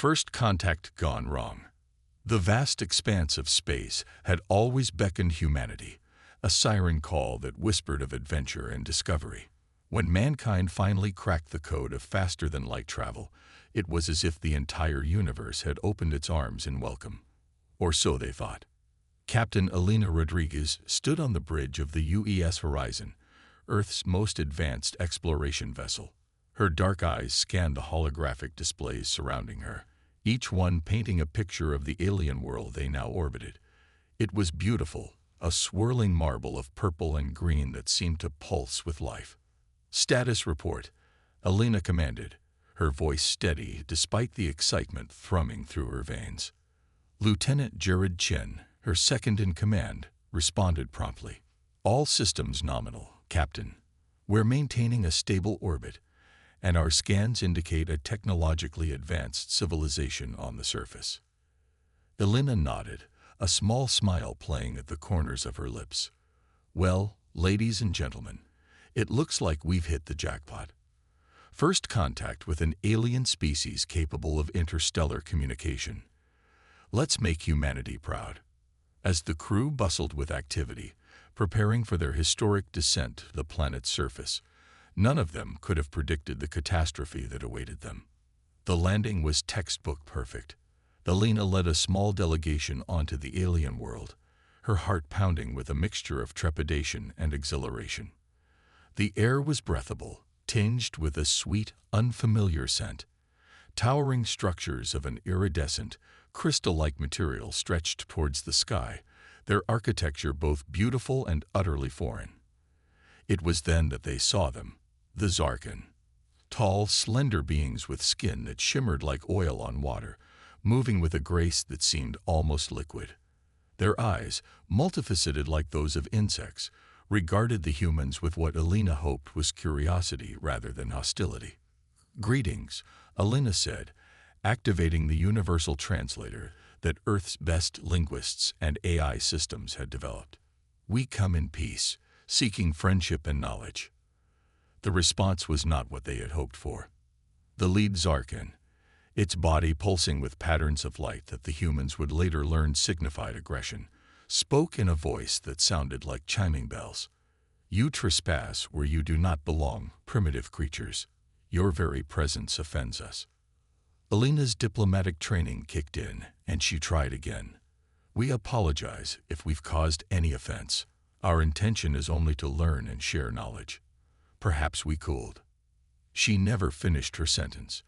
First contact gone wrong. The vast expanse of space had always beckoned humanity, a siren call that whispered of adventure and discovery. When mankind finally cracked the code of faster-than-light travel, it was as if the entire universe had opened its arms in welcome. Or so they thought. Captain Elena Rodriguez stood on the bridge of the UES Horizon, Earth's most advanced exploration vessel. Her dark eyes scanned the holographic displays surrounding her, each one painting a picture of the alien world they now orbited. It was beautiful, a swirling marble of purple and green that seemed to pulse with life. "Status report," Elena commanded, her voice steady despite the excitement thrumming through her veins. Lieutenant Jared Chen, her second-in-command, responded promptly. "All systems nominal, Captain. We're maintaining a stable orbit, and our scans indicate a technologically advanced civilization on the surface." Elena nodded, a small smile playing at the corners of her lips. "Well, ladies and gentlemen, it looks like we've hit the jackpot. First contact with an alien species capable of interstellar communication. Let's make humanity proud." As the crew bustled with activity, preparing for their historic descent to the planet's surface, none of them could have predicted the catastrophe that awaited them. The landing was textbook perfect. Elena led a small delegation onto the alien world, her heart pounding with a mixture of trepidation and exhilaration. The air was breathable, tinged with a sweet, unfamiliar scent. Towering structures of an iridescent, crystal-like material stretched towards the sky, their architecture both beautiful and utterly foreign. It was then that they saw them, the Zarkan. Tall, slender beings with skin that shimmered like oil on water, moving with a grace that seemed almost liquid. Their eyes, multifaceted like those of insects, regarded the humans with what Elena hoped was curiosity rather than hostility. "Greetings," Elena said, activating the universal translator that Earth's best linguists and AI systems had developed. "We come in peace, seeking friendship and knowledge." The response was not what they had hoped for. The lead Zarkan, its body pulsing with patterns of light that the humans would later learn signified aggression, spoke in a voice that sounded like chiming bells. "You trespass where you do not belong, primitive creatures. Your very presence offends us." Elena's diplomatic training kicked in, and she tried again. "We apologize if we've caused any offense. Our intention is only to learn and share knowledge. Perhaps we cooled." She never finished her sentence.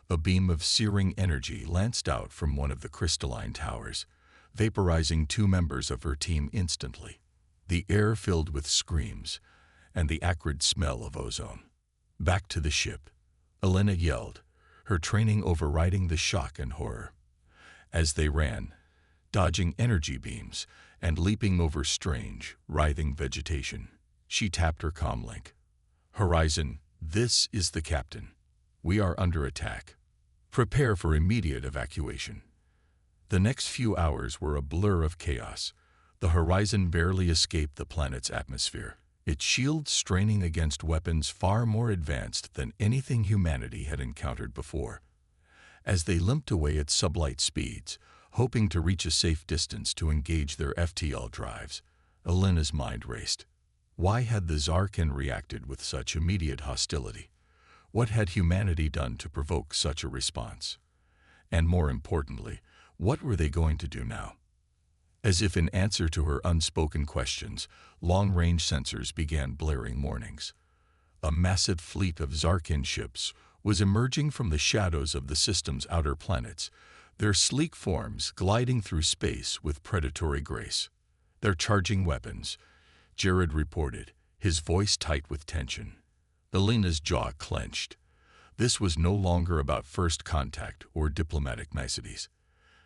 A beam of searing energy lanced out from one of the crystalline towers, vaporizing two members of her team instantly. The air filled with screams and the acrid smell of ozone. "Back to the ship," Elena yelled, her training overriding the shock and horror. As they ran, dodging energy beams and leaping over strange, writhing vegetation, she tapped her comlink. "Horizon, this is the captain. We are under attack. Prepare for immediate evacuation." The next few hours were a blur of chaos. The Horizon barely escaped the planet's atmosphere, its shields straining against weapons far more advanced than anything humanity had encountered before. As they limped away at sublight speeds, hoping to reach a safe distance to engage their FTL drives, Elena's mind raced. Why had the Zarkan reacted with such immediate hostility? What had humanity done to provoke such a response? And more importantly, what were they going to do now? As if in answer to her unspoken questions, long-range sensors began blaring warnings. A massive fleet of Zarkan ships was emerging from the shadows of the system's outer planets, their sleek forms gliding through space with predatory grace. "They're charging weapons," Jared reported, his voice tight with tension. Elena's jaw clenched. This was no longer about first contact or diplomatic niceties.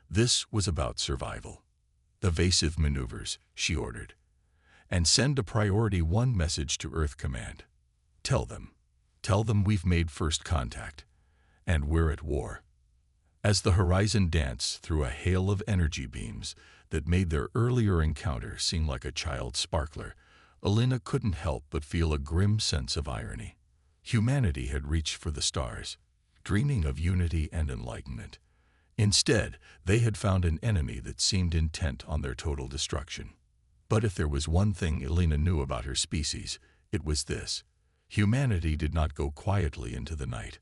This was about survival. "Evasive maneuvers," she ordered. "And send a Priority 1 message to Earth Command. Tell them we've made first contact, and we're at war." As the Horizon danced through a hail of energy beams that made their earlier encounter seem like a child's sparkler, Elena couldn't help but feel a grim sense of irony. Humanity had reached for the stars, dreaming of unity and enlightenment. Instead, they had found an enemy that seemed intent on their total destruction. But if there was one thing Elena knew about her species, it was this: humanity did not go quietly into the night.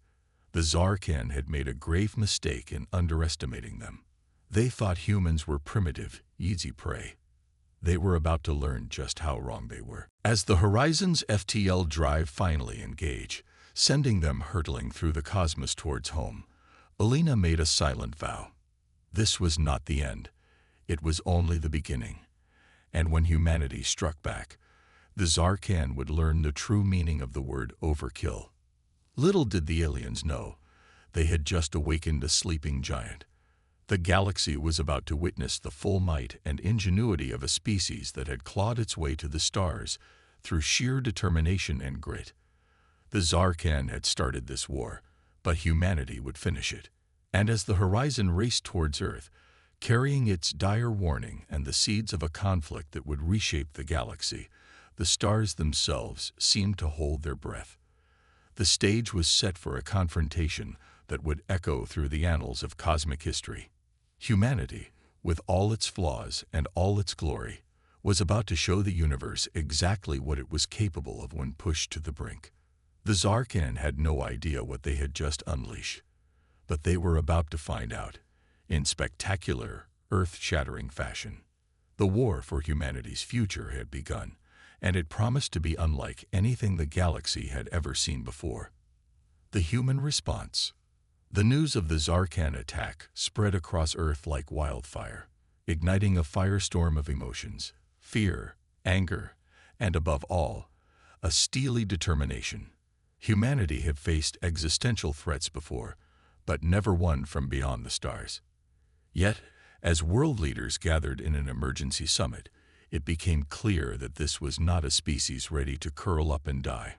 The Zarkan had made a grave mistake in underestimating them. They thought humans were primitive, easy prey. They were about to learn just how wrong they were. As the Horizon's FTL drive finally engaged, sending them hurtling through the cosmos towards home, Elena made a silent vow. This was not the end. It was only the beginning. And when humanity struck back, the Zarkan would learn the true meaning of the word overkill. Little did the aliens know, they had just awakened a sleeping giant. The galaxy was about to witness the full might and ingenuity of a species that had clawed its way to the stars through sheer determination and grit. The Zarkan had started this war, but humanity would finish it. And as the Horizon raced towards Earth, carrying its dire warning and the seeds of a conflict that would reshape the galaxy, the stars themselves seemed to hold their breath. The stage was set for a confrontation that would echo through the annals of cosmic history. Humanity, with all its flaws and all its glory, was about to show the universe exactly what it was capable of when pushed to the brink. The Zarkan had no idea what they had just unleashed, but they were about to find out, in spectacular, earth-shattering fashion. The war for humanity's future had begun, and it promised to be unlike anything the galaxy had ever seen before. The human response. The news of the Zarkan attack spread across Earth like wildfire, igniting a firestorm of emotions, fear, anger, and above all, a steely determination. Humanity had faced existential threats before, but never one from beyond the stars. Yet, as world leaders gathered in an emergency summit, it became clear that this was not a species ready to curl up and die.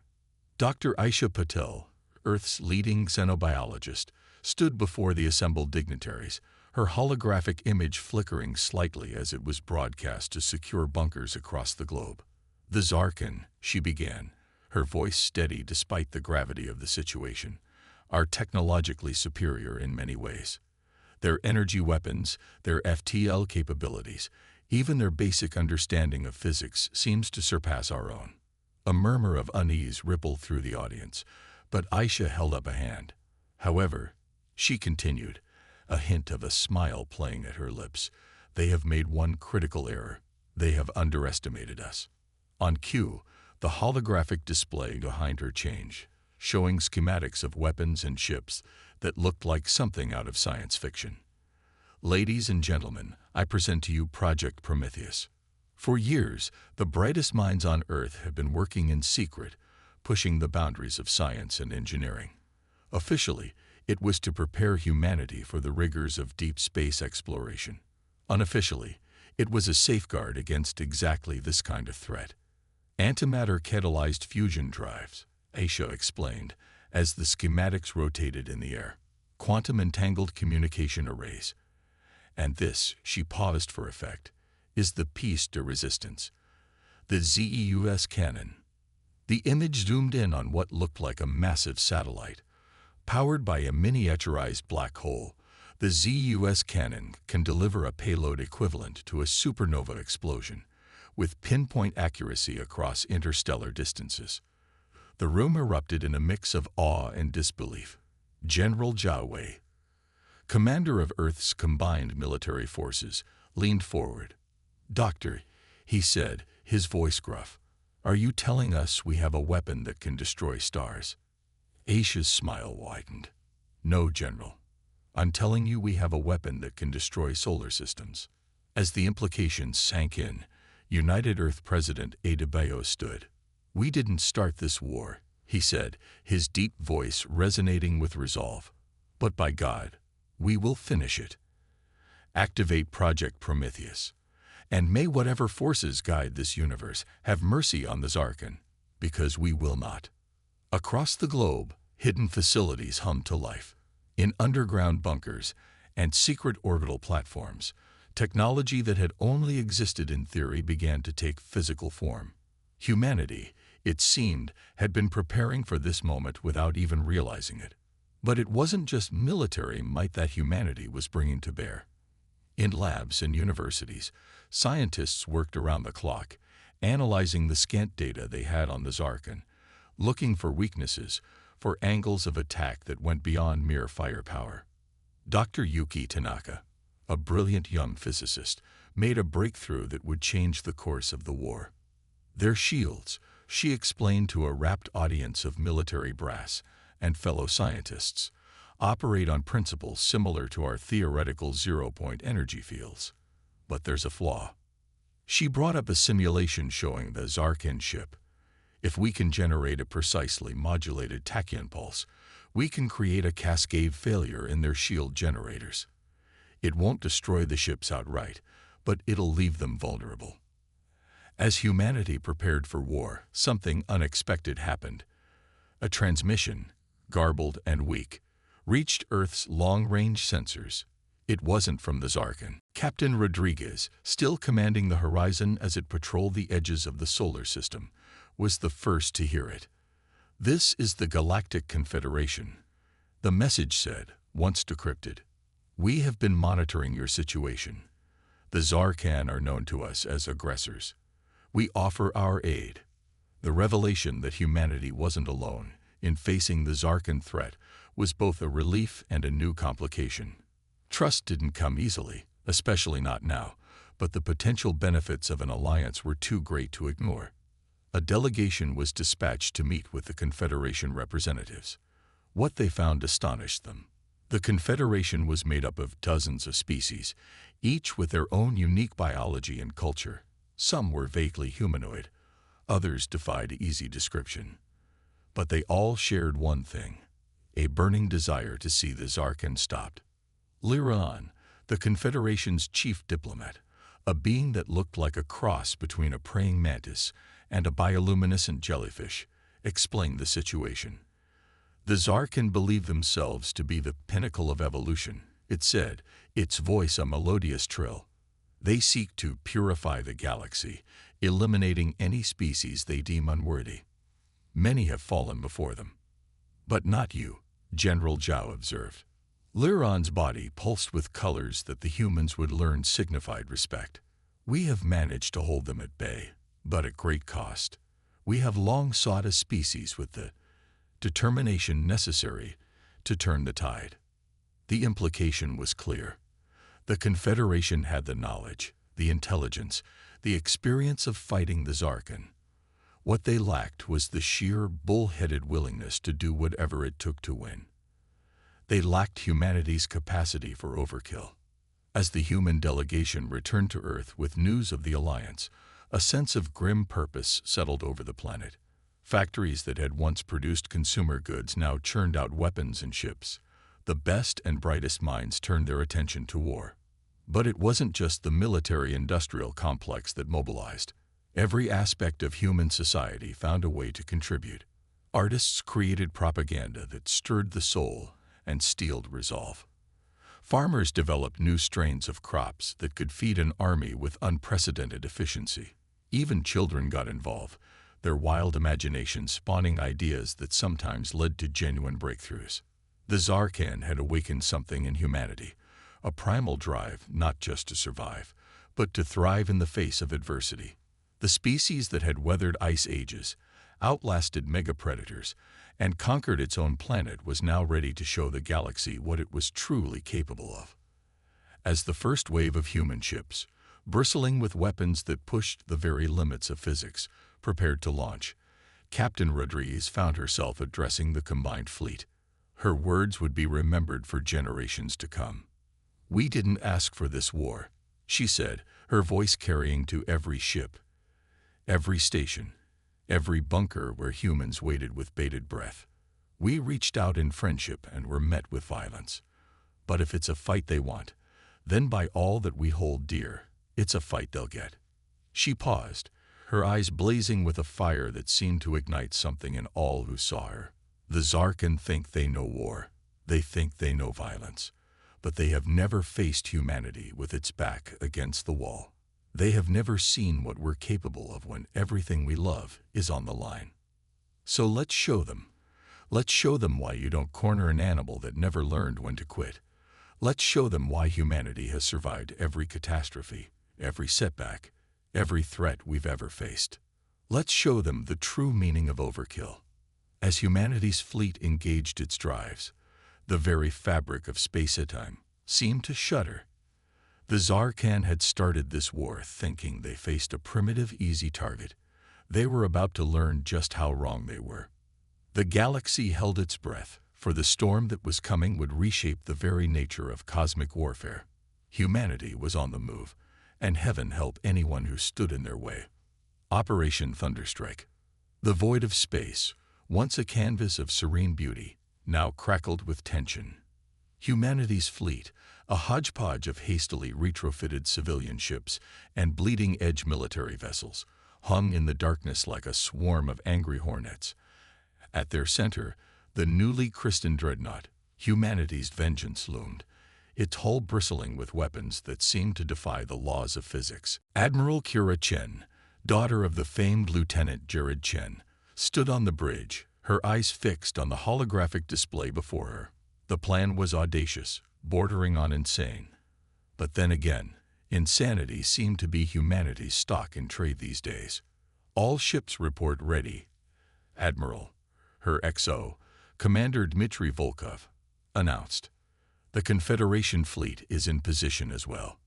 Dr. Aisha Patel, Earth's leading xenobiologist, stood before the assembled dignitaries, her holographic image flickering slightly as it was broadcast to secure bunkers across the globe. "The Zarkan," she began, her voice steady despite the gravity of the situation, "are technologically superior in many ways. Their energy weapons, their FTL capabilities, even their basic understanding of physics seems to surpass our own." A murmur of unease rippled through the audience, but Aisha held up a hand. "However," she continued, a hint of a smile playing at her lips, "they have made one critical error. They have underestimated us." On cue, the holographic display behind her changed, showing schematics of weapons and ships that looked like something out of science fiction. "Ladies and gentlemen, I present to you Project Prometheus." For years, the brightest minds on Earth have been working in secret, pushing the boundaries of science and engineering. Officially, it was to prepare humanity for the rigors of deep space exploration. Unofficially, it was a safeguard against exactly this kind of threat. "Antimatter catalyzed fusion drives," Aisha explained, as the schematics rotated in the air. "Quantum entangled communication arrays." And this, she paused for effect, is the piece de resistance. The ZEUS cannon. The image zoomed in on what looked like a massive satellite. Powered by a miniaturized black hole, the ZEUS cannon can deliver a payload equivalent to a supernova explosion, with pinpoint accuracy across interstellar distances. The room erupted in a mix of awe and disbelief. General Zhao Wei, commander of Earth's combined military forces, leaned forward. "Doctor," he said, his voice gruff, "are you telling us we have a weapon that can destroy stars?" Aisha's smile widened. "No, General. I'm telling you we have a weapon that can destroy solar systems." As the implications sank in, United Earth President Adebayo stood. "We didn't start this war," he said, his deep voice resonating with resolve. "But by God, we will finish it. Activate Project Prometheus. And may whatever forces guide this universe have mercy on the Zarkan, because we will not." Across the globe, hidden facilities hummed to life. In underground bunkers and secret orbital platforms, technology that had only existed in theory began to take physical form. Humanity, it seemed, had been preparing for this moment without even realizing it. But it wasn't just military might that humanity was bringing to bear. In labs and universities, scientists worked around the clock, analyzing the scant data they had on the Zarkan, looking for weaknesses, for angles of attack that went beyond mere firepower. Dr. Yuki Tanaka, a brilliant young physicist, made a breakthrough that would change the course of the war. Their shields, she explained to a rapt audience of military brass and fellow scientists, operate on principles similar to our theoretical zero-point energy fields. But there's a flaw. She brought up a simulation showing the Zarkan ship. If we can generate a precisely modulated tachyon pulse, we can create a cascade failure in their shield generators. It won't destroy the ships outright, but it'll leave them vulnerable. As humanity prepared for war, something unexpected happened. A transmission, garbled and weak, reached Earth's long-range sensors. It wasn't from the Zarkan. Captain Rodriguez, still commanding the horizon as it patrolled the edges of the solar system, was the first to hear it. "This is the Galactic Confederation," the message said, once decrypted. "We have been monitoring your situation. The Zarkan are known to us as aggressors. We offer our aid." The revelation that humanity wasn't alone in facing the Zarkan threat was both a relief and a new complication. Trust didn't come easily, especially not now, but the potential benefits of an alliance were too great to ignore. A delegation was dispatched to meet with the Confederation representatives. What they found astonished them. The Confederation was made up of dozens of species, each with their own unique biology and culture. Some were vaguely humanoid, others defied easy description. But they all shared one thing: a burning desire to see the Zarkan stopped. Liran, the Confederation's chief diplomat, a being that looked like a cross between a praying mantis and a bioluminescent jellyfish, explained the situation. "The Zarkan believe themselves to be the pinnacle of evolution," it said, its voice a melodious trill. "They seek to purify the galaxy, eliminating any species they deem unworthy. Many have fallen before them." "But not you," General Zhao observed. Liran's body pulsed with colors that the humans would learn signified respect. "We have managed to hold them at bay, but at great cost. We have long sought a species with the determination necessary to turn the tide." The implication was clear. The Confederation had the knowledge, the intelligence, the experience of fighting the Zarkan. What they lacked was the sheer, bull-headed willingness to do whatever it took to win. They lacked humanity's capacity for overkill. As the human delegation returned to Earth with news of the alliance, a sense of grim purpose settled over the planet. Factories that had once produced consumer goods now churned out weapons and ships. The best and brightest minds turned their attention to war. But it wasn't just the military-industrial complex that mobilized. Every aspect of human society found a way to contribute. Artists created propaganda that stirred the soul and steeled resolve. Farmers developed new strains of crops that could feed an army with unprecedented efficiency. Even children got involved, their wild imagination spawning ideas that sometimes led to genuine breakthroughs. The Zarkan had awakened something in humanity, a primal drive not just to survive, but to thrive in the face of adversity. The species that had weathered ice ages, outlasted megapredators, and conquered its own planet was now ready to show the galaxy what it was truly capable of. As the first wave of human ships, bristling with weapons that pushed the very limits of physics, prepared to launch, Captain Rodriguez found herself addressing the combined fleet. Her words would be remembered for generations to come. "We didn't ask for this war," she said, her voice carrying to every ship, every station, every bunker where humans waited with bated breath. "We reached out in friendship and were met with violence. But if it's a fight they want, then by all that we hold dear, it's a fight they'll get." She paused, her eyes blazing with a fire that seemed to ignite something in all who saw her. "The Zarkan think they know war. They think they know violence. But they have never faced humanity with its back against the wall. They have never seen what we're capable of when everything we love is on the line. So let's show them. Let's show them why you don't corner an animal that never learned when to quit. Let's show them why humanity has survived every catastrophe, every setback, every threat we've ever faced. Let's show them the true meaning of overkill. As humanity's fleet engaged its drives, the very fabric of space-time seemed to shudder. The Zarkhan had started this war thinking they faced a primitive, easy target. They were about to learn just how wrong they were. The galaxy held its breath, for the storm that was coming would reshape the very nature of cosmic warfare. Humanity was on the move, and heaven help anyone who stood in their way. Operation Thunderstrike. The void of space, once a canvas of serene beauty, now crackled with tension. Humanity's fleet, a hodgepodge of hastily retrofitted civilian ships and bleeding-edge military vessels, hung in the darkness like a swarm of angry hornets. At their center, the newly christened dreadnought, humanity's vengeance, loomed, its hull bristling with weapons that seemed to defy the laws of physics. Admiral Kira Chen, daughter of the famed Lieutenant Jared Chen, stood on the bridge, her eyes fixed on the holographic display before her. The plan was audacious, bordering on insane. But then again, insanity seemed to be humanity's stock in trade these days. All ships report ready. Admiral, her XO, Commander Dmitry Volkov, announced. The Confederation fleet is in position as well.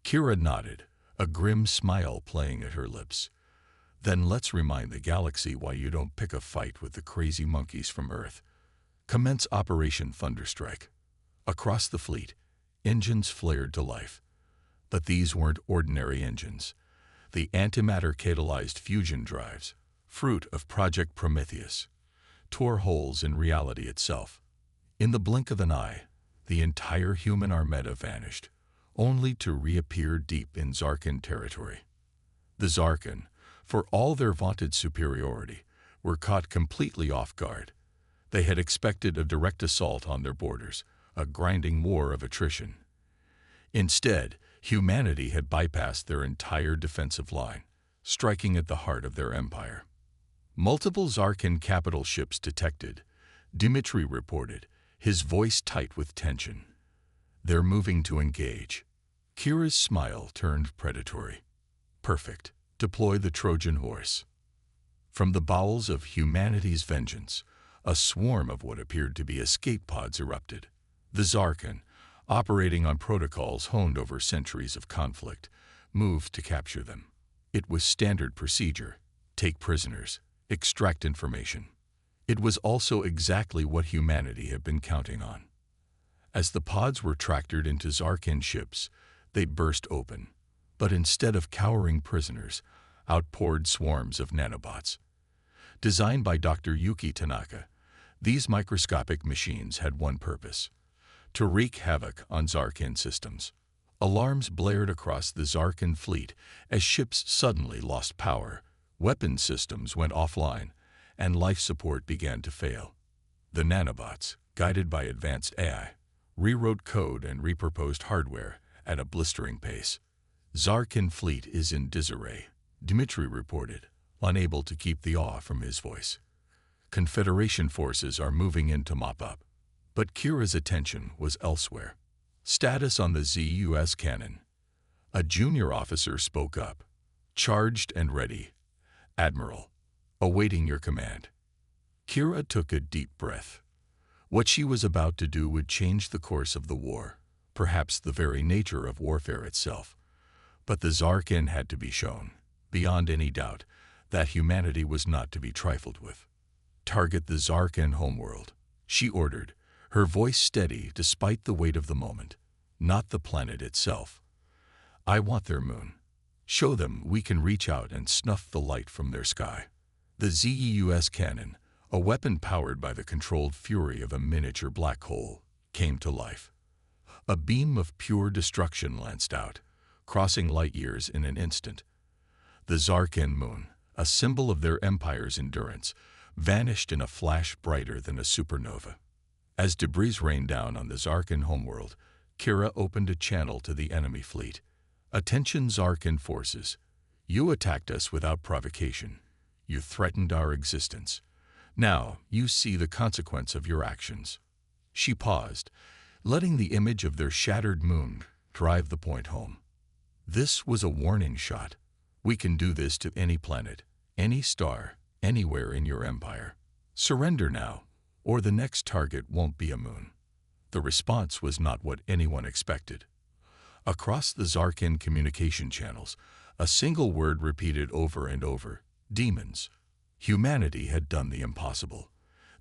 Kira nodded, a grim smile playing at her lips. Then let's remind the galaxy why you don't pick a fight with the crazy monkeys from Earth. Commence Operation Thunderstrike. Across the fleet, engines flared to life. But these weren't ordinary engines. The antimatter-catalyzed fusion drives, fruit of Project Prometheus, tore holes in reality itself. In the blink of an eye, the entire human armada vanished, only to reappear deep in Zarkhan territory. The Zarkhan, for all their vaunted superiority, were caught completely off guard. They had expected a direct assault on their borders, a grinding war of attrition. Instead, humanity had bypassed their entire defensive line, striking at the heart of their empire. Multiple Zarkhan capital ships detected, Dmitry reported, his voice tight with tension. They're moving to engage. Kira's smile turned predatory. Perfect. Deploy the Trojan horse. From the bowels of humanity's vengeance, a swarm of what appeared to be escape pods erupted. The Zarkhan, operating on protocols honed over centuries of conflict, moved to capture them. It was standard procedure: take prisoners, extract information. It was also exactly what humanity had been counting on. As the pods were tractored into Zarkhan ships, they burst open, but instead of cowering prisoners, outpoured swarms of nanobots. Designed by Dr. Yuki Tanaka, these microscopic machines had one purpose: to wreak havoc on Zarkhan systems. Alarms blared across the Zarkhan fleet as ships suddenly lost power, weapon systems went offline, and life support began to fail. The nanobots, guided by advanced AI, rewrote code and repurposed hardware at a blistering pace. Zarkhan fleet is in disarray, Dmitry reported, unable to keep the awe from his voice. Confederation forces are moving in to mop up. But Kira's attention was elsewhere. Status on the ZUS cannon. A junior officer spoke up. Charged and ready. Admiral, awaiting your command. Kira took a deep breath. What she was about to do would change the course of the war, perhaps the very nature of warfare itself. But the Zarkhan had to be shown, beyond any doubt, that humanity was not to be trifled with. Target the Zarkhan homeworld, she ordered, her voice steady despite the weight of the moment, not the planet itself. I want their moon. Show them we can reach out and snuff the light from their sky. The ZEUS cannon, a weapon powered by the controlled fury of a miniature black hole, came to life. A beam of pure destruction lanced out, crossing light years in an instant. The Zarkhan moon, a symbol of their empire's endurance, vanished in a flash brighter than a supernova. As debris rained down on the Zarkhan homeworld, Kira opened a channel to the enemy fleet. Attention Zarkhan forces. You attacked us without provocation. You threatened our existence. Now you see the consequence of your actions." She paused, letting the image of their shattered moon drive the point home. This was a warning shot. "We can do this to any planet, any star, anywhere in your empire. Surrender now, or the next target won't be a moon." The response was not what anyone expected. Across the Zarkin communication channels, a single word repeated over and over: demons. Humanity had done the impossible.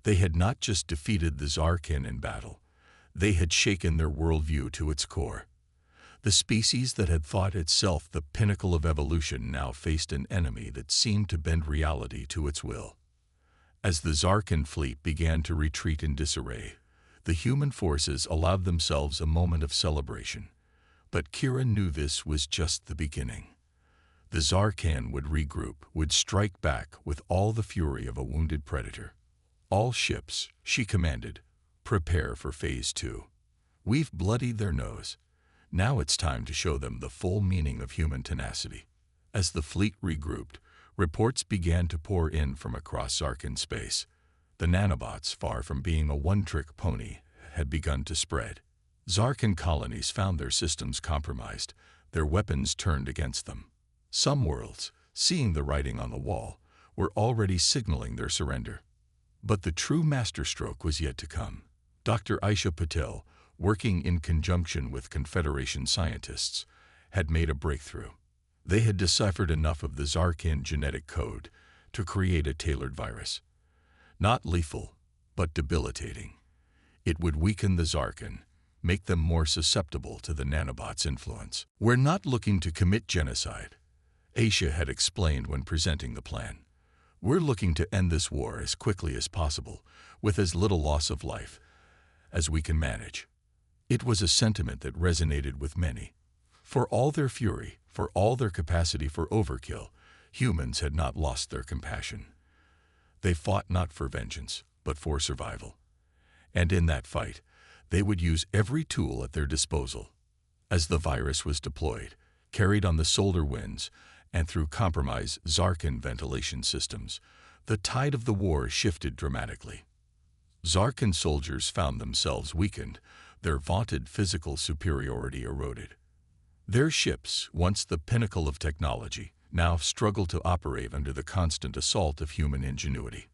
They had not just defeated the Zarkin in battle, they had shaken their worldview to its core. The species that had thought itself the pinnacle of evolution now faced an enemy that seemed to bend reality to its will. As the Zarkin fleet began to retreat in disarray, the human forces allowed themselves a moment of celebration. But Kira knew this was just the beginning. The Zarkan would regroup, would strike back with all the fury of a wounded predator. "All ships," she commanded, "prepare for Phase 2. We've bloodied their nose. Now it's time to show them the full meaning of human tenacity." As the fleet regrouped, reports began to pour in from across Zarkin space. The nanobots, far from being a one-trick pony, had begun to spread. Zarkin colonies found their systems compromised, their weapons turned against them. Some worlds, seeing the writing on the wall, were already signaling their surrender. But the true masterstroke was yet to come. Dr. Aisha Patel, working in conjunction with Confederation scientists, had made a breakthrough. They had deciphered enough of the Zarkin genetic code to create a tailored virus. Not lethal, but debilitating. It would weaken the Zarkin, make them more susceptible to the nanobots' influence. "We're not looking to commit genocide," Aisha had explained when presenting the plan. "We're looking to end this war as quickly as possible, with as little loss of life as we can manage." It was a sentiment that resonated with many. For all their fury, for all their capacity for overkill, humans had not lost their compassion. They fought not for vengeance, but for survival. And in that fight, they would use every tool at their disposal. As the virus was deployed, carried on the solar winds, and through compromised Zarkin ventilation systems, the tide of the war shifted dramatically. Zarkin soldiers found themselves weakened, their vaunted physical superiority eroded. Their ships, once the pinnacle of technology, now struggled to operate under the constant assault of human ingenuity.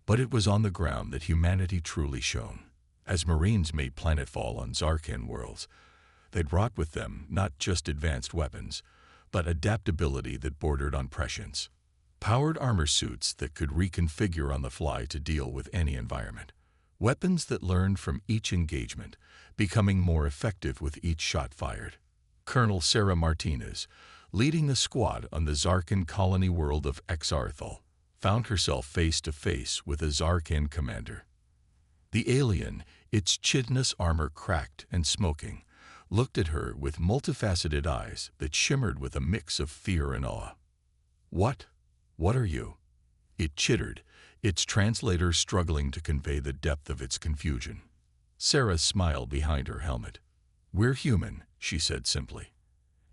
But it was on the ground that humanity truly shone. As Marines made planetfall on Zarkin worlds, they brought with them not just advanced weapons, but adaptability that bordered on prescience. Powered armor suits that could reconfigure on the fly to deal with any environment. Weapons that learned from each engagement, becoming more effective with each shot fired. Colonel Sarah Martinez, leading the squad on the Zarkin colony world of Exarthal, found herself face to face with a Zarkin commander. The alien, its chitinous armor cracked and smoking, looked at her with multifaceted eyes that shimmered with a mix of fear and awe. What are you?" It chittered, its translator struggling to convey the depth of its confusion. Sarah smiled behind her helmet. "We're human," she said simply.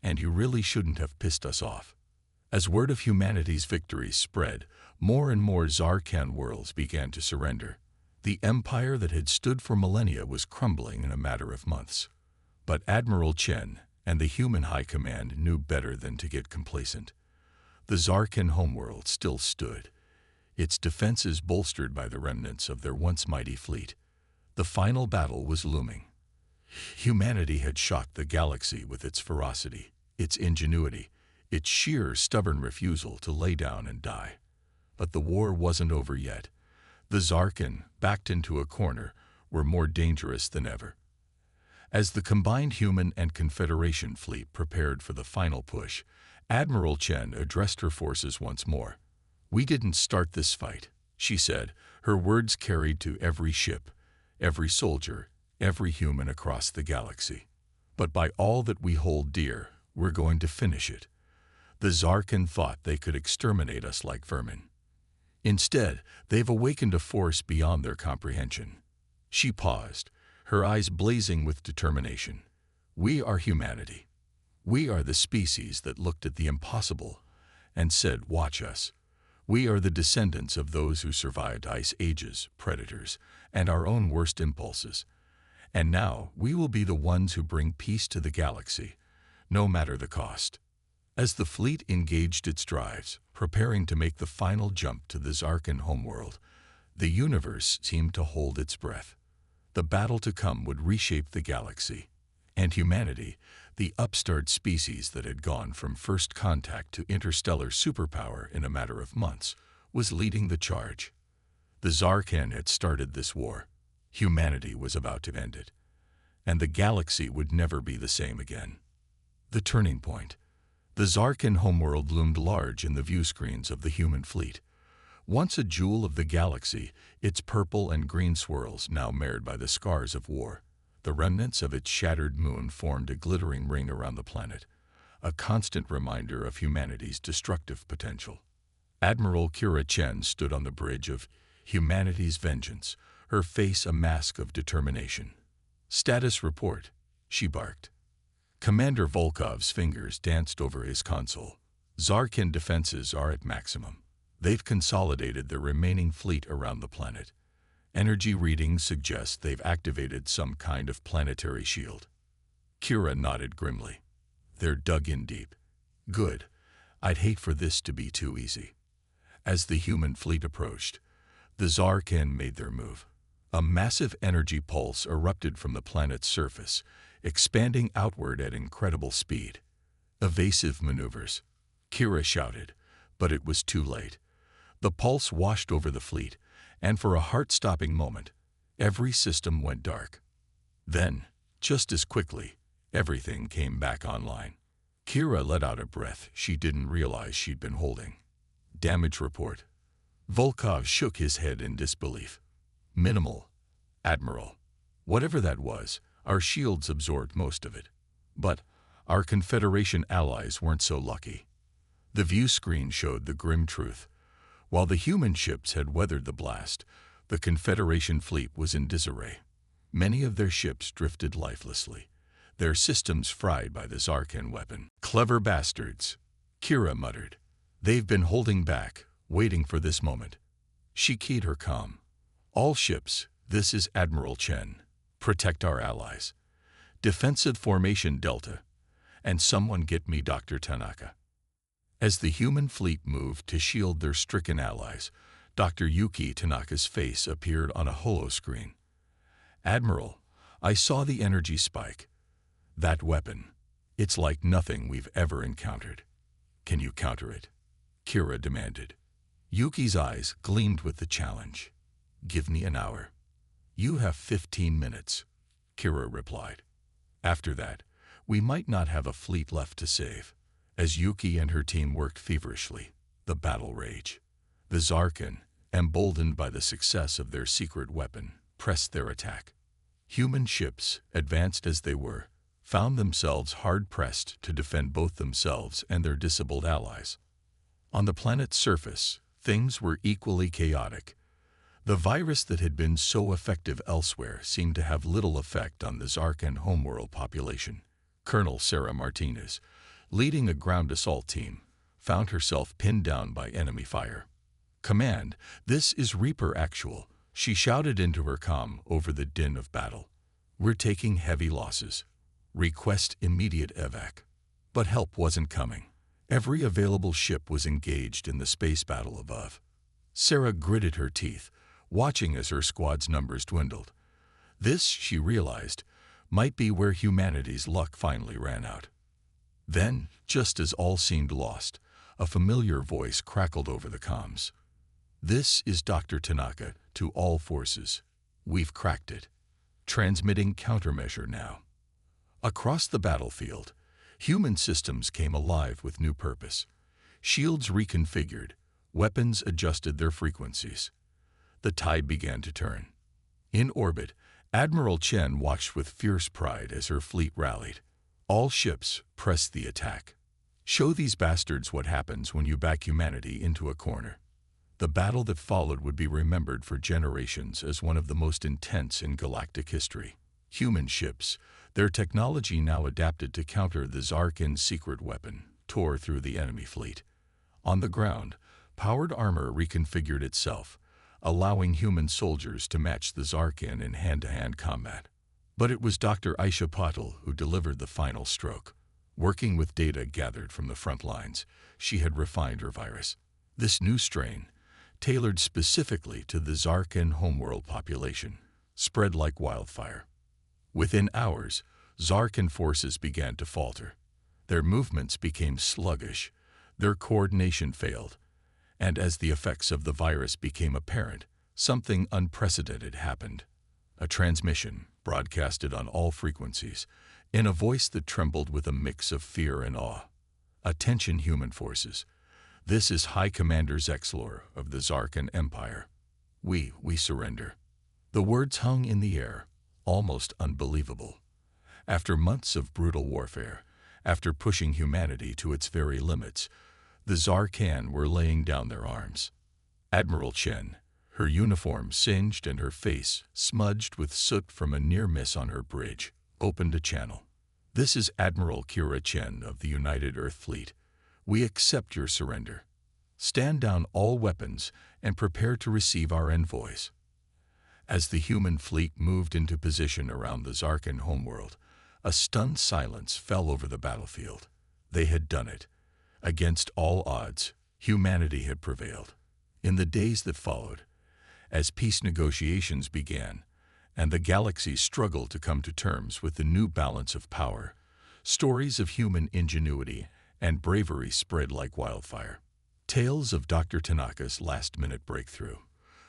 "And you really shouldn't have pissed us off." As word of humanity's victories spread, more and more Zarkan worlds began to surrender. The empire that had stood for millennia was crumbling in a matter of months. But Admiral Chen and the human high command knew better than to get complacent. The Zarkin homeworld still stood, its defenses bolstered by the remnants of their once mighty fleet. The final battle was looming. Humanity had shocked the galaxy with its ferocity, its ingenuity, its sheer stubborn refusal to lay down and die. But the war wasn't over yet. The Zarkin, backed into a corner, were more dangerous than ever. As the combined human and Confederation fleet prepared for the final push, Admiral Chen addressed her forces once more. "We didn't start this fight," she said, her words carried to every ship, every soldier, every human across the galaxy. "But by all that we hold dear, we're going to finish it." The Zarkin thought they could exterminate us like vermin. Instead, they've awakened a force beyond their comprehension. She paused, her eyes blazing with determination. "We are humanity. We are the species that looked at the impossible and said, 'Watch us. We are the descendants of those who survived ice ages, predators, and our own worst impulses. And now we will be the ones who bring peace to the galaxy, no matter the cost. As the fleet engaged its drives, preparing to make the final jump to the Zarkan homeworld, the universe seemed to hold its breath. The battle to come would reshape the galaxy, and humanity, the upstart species that had gone from first contact to interstellar superpower in a matter of months, was leading the charge. The Zarkan had started this war. Humanity was about to end it, and the galaxy would never be the same again. The turning point. The Zarkan homeworld loomed large in the viewscreens of the human fleet. Once a jewel of the galaxy, its purple and green swirls now marred by the scars of war. The remnants of its shattered moon formed a glittering ring around the planet, a constant reminder of humanity's destructive potential. Admiral Kira Chen stood on the bridge of humanity's vengeance, her face a mask of determination. "Status report," she barked. Commander Volkov's fingers danced over his console. "Zarkan defenses are at maximum. They've consolidated their remaining fleet around the planet. Energy readings suggest they've activated some kind of planetary shield." Kira nodded grimly. "They're dug in deep. Good. I'd hate for this to be too easy." As the human fleet approached, the Zarkan made their move. A massive energy pulse erupted from the planet's surface, expanding outward at incredible speed. "Evasive maneuvers," Kira shouted, but it was too late. The pulse washed over the fleet, and for a heart-stopping moment, every system went dark. Then, just as quickly, everything came back online. Kira let out a breath she didn't realize she'd been holding. "Damage report." Volkov shook his head in disbelief. "Minimal, Admiral. Whatever that was, our shields absorbed most of it. But our Confederation allies weren't so lucky." The view screen showed the grim truth. While the human ships had weathered the blast, the Confederation fleet was in disarray. Many of their ships drifted lifelessly, their systems fried by the Zarkan weapon. "Clever bastards," Kira muttered. "They've been holding back, waiting for this moment." She keyed her comm. "All ships, this is Admiral Chen. Protect our allies. Defensive formation Delta. And someone get me Dr. Tanaka." As the human fleet moved to shield their stricken allies, Dr. Yuki Tanaka's face appeared on a holoscreen. "Admiral, I saw the energy spike. That weapon, it's like nothing we've ever encountered. Can you counter it?" Kira demanded. Yuki's eyes gleamed with the challenge. "Give me an hour." "You have 15 minutes, Kira replied. "After that, we might not have a fleet left to save." As Yuki and her team worked feverishly, the battle raged. The Zarkan, emboldened by the success of their secret weapon, pressed their attack. Human ships, advanced as they were, found themselves hard-pressed to defend both themselves and their disabled allies. On the planet's surface, things were equally chaotic. The virus that had been so effective elsewhere seemed to have little effect on the Zarkan homeworld population. Colonel Sarah Martinez, leading a ground assault team, found herself pinned down by enemy fire. "Command, this is Reaper Actual," she shouted into her comm over the din of battle. "We're taking heavy losses. Request immediate evac." But help wasn't coming. Every available ship was engaged in the space battle above. Sarah gritted her teeth, watching as her squad's numbers dwindled. This, she realized, might be where humanity's luck finally ran out. Then, just as all seemed lost, a familiar voice crackled over the comms. "This is Dr. Tanaka to all forces. We've cracked it. Transmitting countermeasure now." Across the battlefield, human systems came alive with new purpose. Shields reconfigured, weapons adjusted their frequencies. The tide began to turn. In orbit, Admiral Chen watched with fierce pride as her fleet rallied. All ships pressed the attack. Show these bastards what happens when you back humanity into a corner. The battle that followed would be remembered for generations as one of the most intense in galactic history. Human ships, their technology now adapted to counter the Zarkan's secret weapon, tore through the enemy fleet. On the ground, powered armor reconfigured itself, allowing human soldiers to match the Zarkin in hand-to-hand combat. But it was Dr. Aisha Patil who delivered the final stroke. Working with data gathered from the front lines, she had refined her virus. This new strain, tailored specifically to the Zarkin homeworld population, spread like wildfire. Within hours, Zarkin forces began to falter. Their movements became sluggish, their coordination failed, and as the effects of the virus became apparent, something unprecedented happened. A transmission, broadcasted on all frequencies, in a voice that trembled with a mix of fear and awe. "Attention, human forces. This is High Commander Zexlor of the Zarkin Empire. We surrender." The words hung in the air, almost unbelievable. After months of brutal warfare, after pushing humanity to its very limits, the Zarkan were laying down their arms. Admiral Chen, her uniform singed and her face smudged with soot from a near miss on her bridge, opened a channel. "This is Admiral Kira Chen of the United Earth Fleet. We accept your surrender. Stand down all weapons and prepare to receive our envoys." As the human fleet moved into position around the Zarkin homeworld, a stunned silence fell over the battlefield. They had done it. Against all odds, humanity had prevailed. In the days that followed, as peace negotiations began, and the galaxy struggled to come to terms with the new balance of power, stories of human ingenuity and bravery spread like wildfire. Tales of Dr. Tanaka's last-minute breakthrough,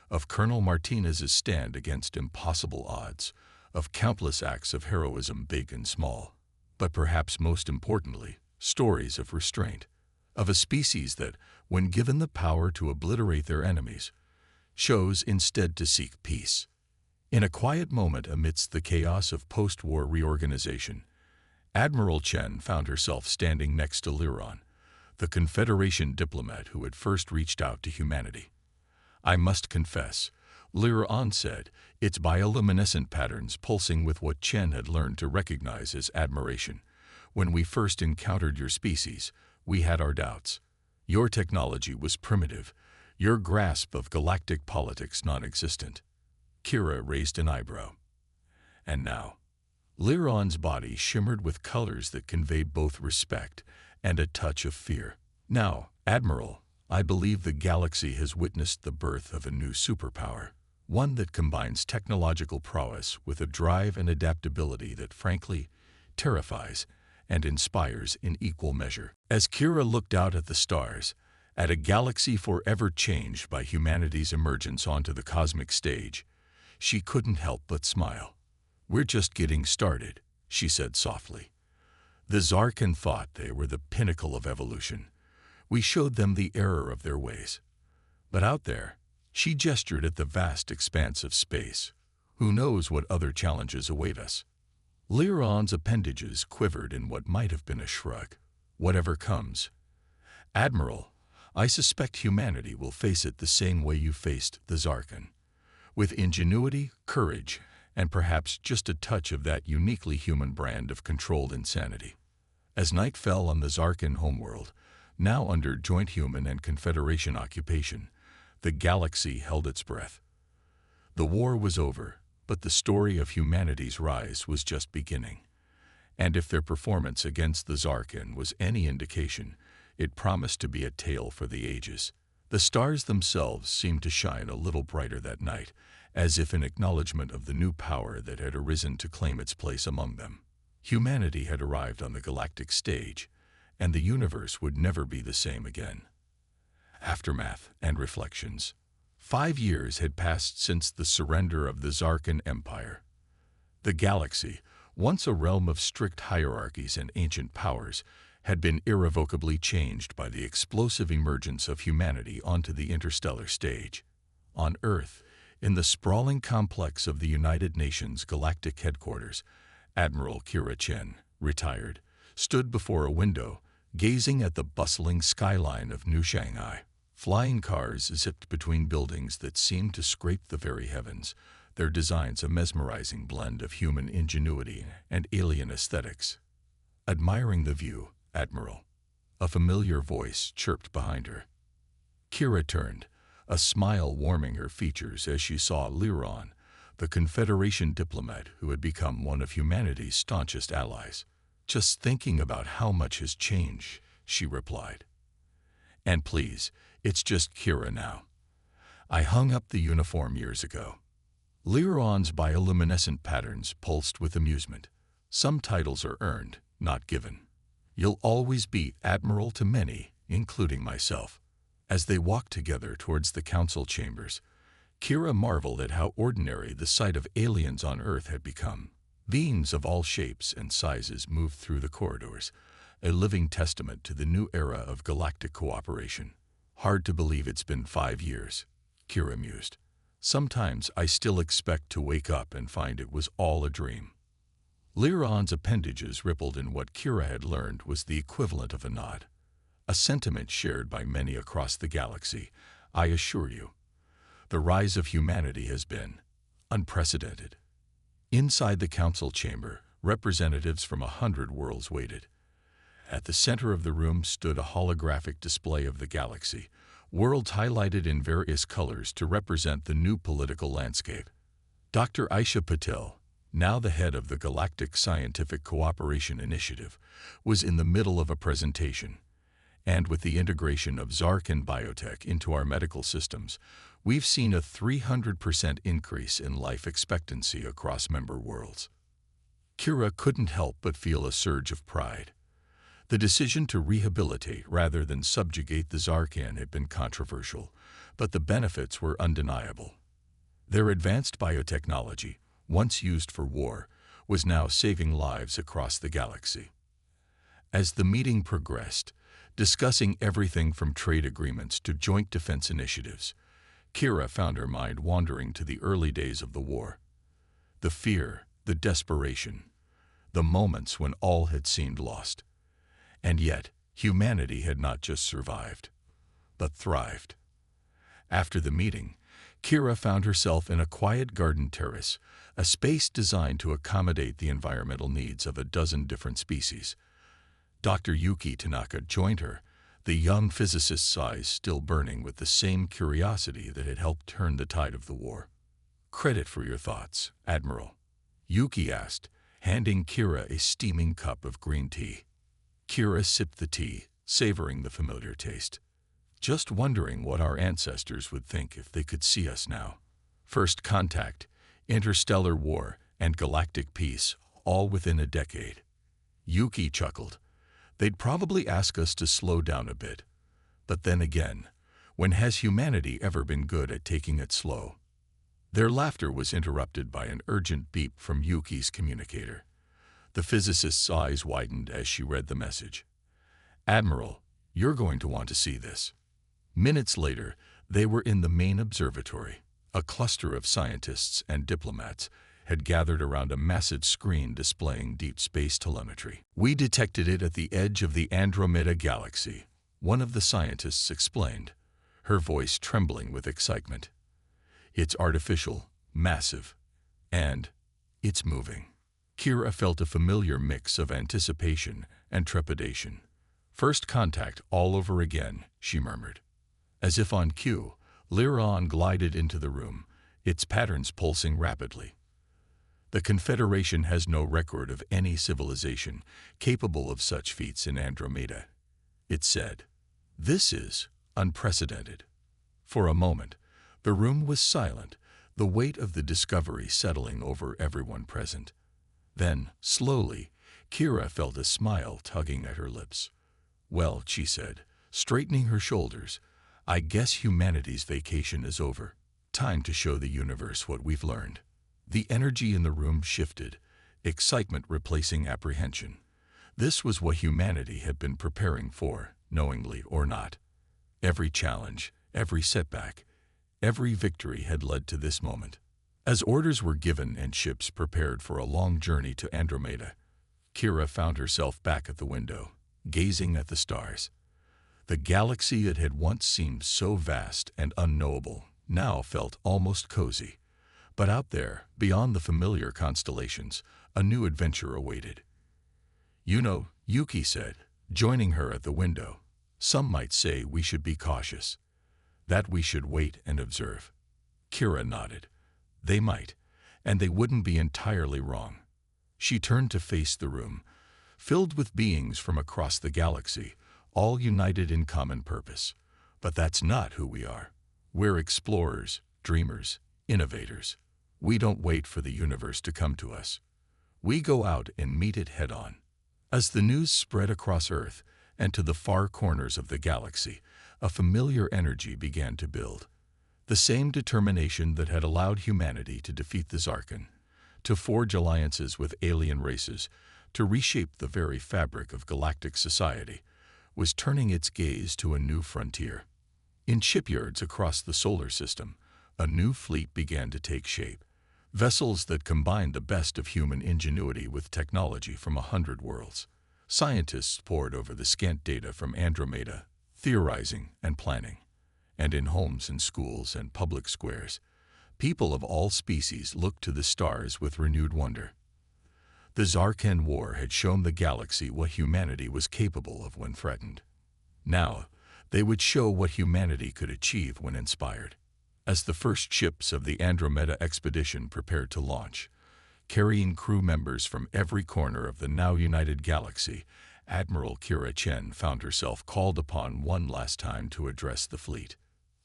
of Colonel Martinez's stand against impossible odds, of countless acts of heroism big and small, but perhaps most importantly, stories of restraint, of a species that, when given the power to obliterate their enemies, chose instead to seek peace. In a quiet moment amidst the chaos of post-war reorganization, Admiral Chen found herself standing next to Liron, the Confederation diplomat who had first reached out to humanity. "I must confess," Liron said, its bioluminescent patterns pulsing with what Chen had learned to recognize as admiration. "When we first encountered your species, we had our doubts. Your technology was primitive, your grasp of galactic politics non-existent." Kira raised an eyebrow. "And now?" Liron's body shimmered with colors that conveyed both respect and a touch of fear. "Now, Admiral, I believe the galaxy has witnessed the birth of a new superpower, one that combines technological prowess with a drive and adaptability that, frankly, terrifies and inspires in equal measure." As Kira looked out at the stars, at a galaxy forever changed by humanity's emergence onto the cosmic stage, she couldn't help but smile. "We're just getting started," she said softly. "The Zarkan thought they were the pinnacle of evolution. We showed them the error of their ways. But out there," she gestured at the vast expanse of space, "who knows what other challenges await us?" Liron's appendages quivered in what might have been a shrug. "Whatever comes. Admiral, I suspect humanity will face it the same way you faced the Zarkan, with ingenuity, courage, and perhaps just a touch of that uniquely human brand of controlled insanity." As night fell on the Zarkan homeworld, now under joint human and Confederation occupation, the galaxy held its breath. The war was over, but the story of humanity's rise was just beginning. And if their performance against the Zarkan was any indication, it promised to be a tale for the ages. The stars themselves seemed to shine a little brighter that night, as if in acknowledgement of the new power that had arisen to claim its place among them. Humanity had arrived on the galactic stage, and the universe would never be the same again. Aftermath and reflections. 5 years had passed since the surrender of the Zarkan Empire. The galaxy, once a realm of strict hierarchies and ancient powers, had been irrevocably changed by the explosive emergence of humanity onto the interstellar stage. On Earth, in the sprawling complex of the United Nations Galactic Headquarters, Admiral Kira Chen, retired, stood before a window, gazing at the bustling skyline of New Shanghai. Flying cars zipped between buildings that seemed to scrape the very heavens, their designs a mesmerizing blend of human ingenuity and alien aesthetics. "Admiring the view, Admiral," a familiar voice chirped behind her. Kira turned, a smile warming her features as she saw Lyron, the Confederation diplomat who had become one of humanity's staunchest allies. "Just thinking about how much has changed," she replied. "And please, it's just Kira now. I hung up the uniform years ago." Lyron's bioluminescent patterns pulsed with amusement. "Some titles are earned, not given. You'll always be Admiral to many, including myself." As they walked together towards the council chambers, Kira marveled at how ordinary the sight of aliens on Earth had become. Beings of all shapes and sizes moved through the corridors, a living testament to the new era of galactic cooperation. "Hard to believe it's been 5 years, Kira mused. "Sometimes I still expect to wake up and find it was all a dream." Lyron's appendages rippled in what Kira had learned was the equivalent of a nod. A sentiment shared by many across the galaxy, "I assure you. The rise of humanity has been unprecedented." Inside the council chamber, representatives from 100 worlds waited. At the center of the room stood a holographic display of the galaxy, worlds highlighted in various colors to represent the new political landscape. Dr. Aisha Patel, now the head of the Galactic Scientific Cooperation Initiative, was in the middle of a presentation. "And with the integration of Zark and biotech into our medical systems, we've seen a 300% increase in life expectancy across member worlds." Kira couldn't help but feel a surge of pride. The decision to rehabilitate rather than subjugate the Zarkan had been controversial, but the benefits were undeniable. Their advanced biotechnology, once used for war, was now saving lives across the galaxy. As the meeting progressed, discussing everything from trade agreements to joint defense initiatives, Kira found her mind wandering to the early days of the war. The fear, the desperation, the moments when all had seemed lost. And yet, humanity had not just survived, but thrived. After the meeting, Kira found herself in a quiet garden terrace, a space designed to accommodate the environmental needs of a dozen different species. Dr. Yuki Tanaka joined her, the young physicist's eyes still burning with the same curiosity that had helped turn the tide of the war. "Credit for your thoughts, Admiral," Yuki asked, handing Kira a steaming cup of green tea. Kira sipped the tea, savoring the familiar taste. "Just wondering what our ancestors would think if they could see us now. First contact, interstellar war, and galactic peace, all within a decade." Yuki chuckled. "They'd probably ask us to slow down a bit. But then again, when has humanity ever been good at taking it slow?" Their laughter was interrupted by an urgent beep from Yuki's communicator. The physicist's eyes widened as she read the message. "Admiral, you're going to want to see this." Minutes later, they were in the main observatory. A cluster of scientists and diplomats had gathered around a massive screen displaying deep space telemetry. "We detected it at the edge of the Andromeda galaxy," one of the scientists explained, her voice trembling with excitement. "It's artificial, massive, and it's moving." Kira felt a familiar mix of anticipation and trepidation. "First contact all over again," she murmured. As if on cue, Lyron glided into the room, its patterns pulsing rapidly. "The Confederation has no record of any civilization capable of such feats in Andromeda," it said. "This is unprecedented." For a moment, the room was silent, the weight of the discovery settling over everyone present. Then, slowly, Kira felt a smile tugging at her lips. "Well," she said, straightening her shoulders, "I guess humanity's vacation is over. Time to show the universe what we've learned." The energy in the room shifted, excitement replacing apprehension. This was what humanity had been preparing for, knowingly or not. Every challenge, every setback, every victory had led to this moment. As orders were given and ships prepared for a long journey to Andromeda, Kira found herself back at the window, gazing at the stars. The galaxy that had once seemed so vast and unknowable now felt almost cozy. But out there, beyond the familiar constellations, a new adventure awaited. "You know," Yuki said, joining her at the window, "some might say we should be cautious." That we should wait and observe. Kira nodded. They might, and they wouldn't be entirely wrong. She turned to face the room, filled with beings from across the galaxy, all united in common purpose. But that's not who we are. We're explorers, dreamers, innovators. We don't wait for the universe to come to us. We go out and meet it head-on. As the news spread across Earth and to the far corners of the galaxy, a familiar energy began to build. The same determination that had allowed humanity to defeat the Zarkan, to forge alliances with alien races, to reshape the very fabric of galactic society, was turning its gaze to a new frontier. In shipyards across the solar system, a new fleet began to take shape. Vessels that combined the best of human ingenuity with technology from 100 worlds. Scientists pored over the scant data from Andromeda, theorizing and planning. And in homes and schools and public squares, people of all species looked to the stars with renewed wonder. The Zarkan War had shown the galaxy what humanity was capable of when threatened. Now, they would show what humanity could achieve when inspired. As the first ships of the Andromeda expedition prepared to launch, carrying crew members from every corner of the now united galaxy, Admiral Kira Chen found herself called upon one last time to address the fleet.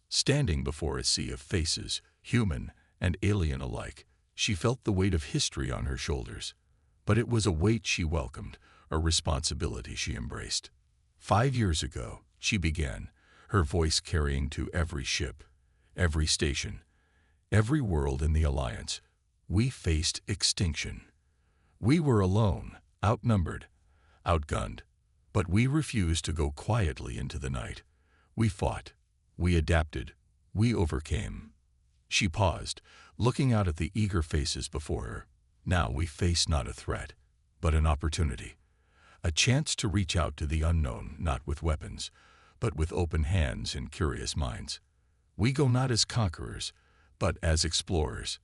Standing before a sea of faces, human and alien alike, she felt the weight of history on her shoulders. But it was a weight she welcomed, a responsibility she embraced. 5 years ago, she began, her voice carrying to every ship, every station, every world in the Alliance. We faced extinction. We were alone, outnumbered, outgunned, but we refused to go quietly into the night. We fought, we adapted, we overcame. She paused, looking out at the eager faces before her. Now we face not a threat, but an opportunity. A chance to reach out to the unknown, not with weapons, but with open hands and curious minds. We go not as conquerors, but as explorers.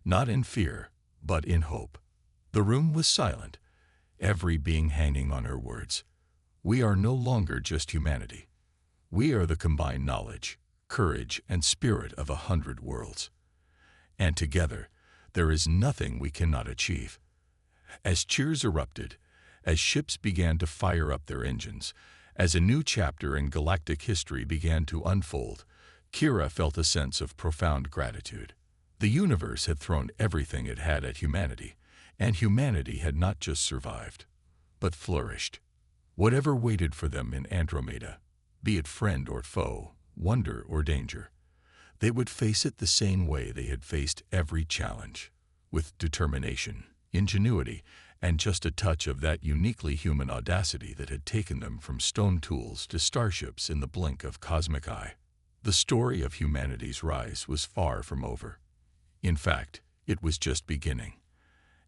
Not in fear, but in hope. The room was silent, every being hanging on her words. We are no longer just humanity. We are the combined knowledge, courage, and spirit of 100 worlds. And together, there is nothing we cannot achieve. As cheers erupted, as ships began to fire up their engines, as a new chapter in galactic history began to unfold, Kira felt a sense of profound gratitude. The universe had thrown everything it had at humanity, and humanity had not just survived, but flourished. Whatever waited for them in Andromeda, be it friend or foe, wonder or danger, they would face it the same way they had faced every challenge, with determination, ingenuity, and just a touch of that uniquely human audacity that had taken them from stone tools to starships in the blink of cosmic eye. The story of humanity's rise was far from over. In fact, it was just beginning.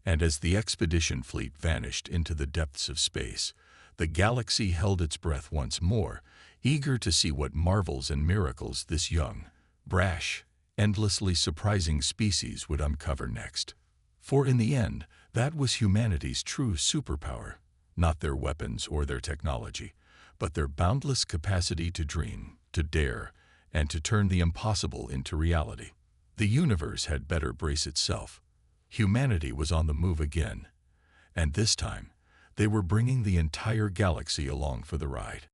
And as the expedition fleet vanished into the depths of space, the galaxy held its breath once more, eager to see what marvels and miracles this young, brash, endlessly surprising species would uncover next. For in the end, that was humanity's true superpower, not their weapons or their technology, but their boundless capacity to dream, to dare, and to turn the impossible into reality. The universe had better brace itself. Humanity was on the move again, and this time, they were bringing the entire galaxy along for the ride.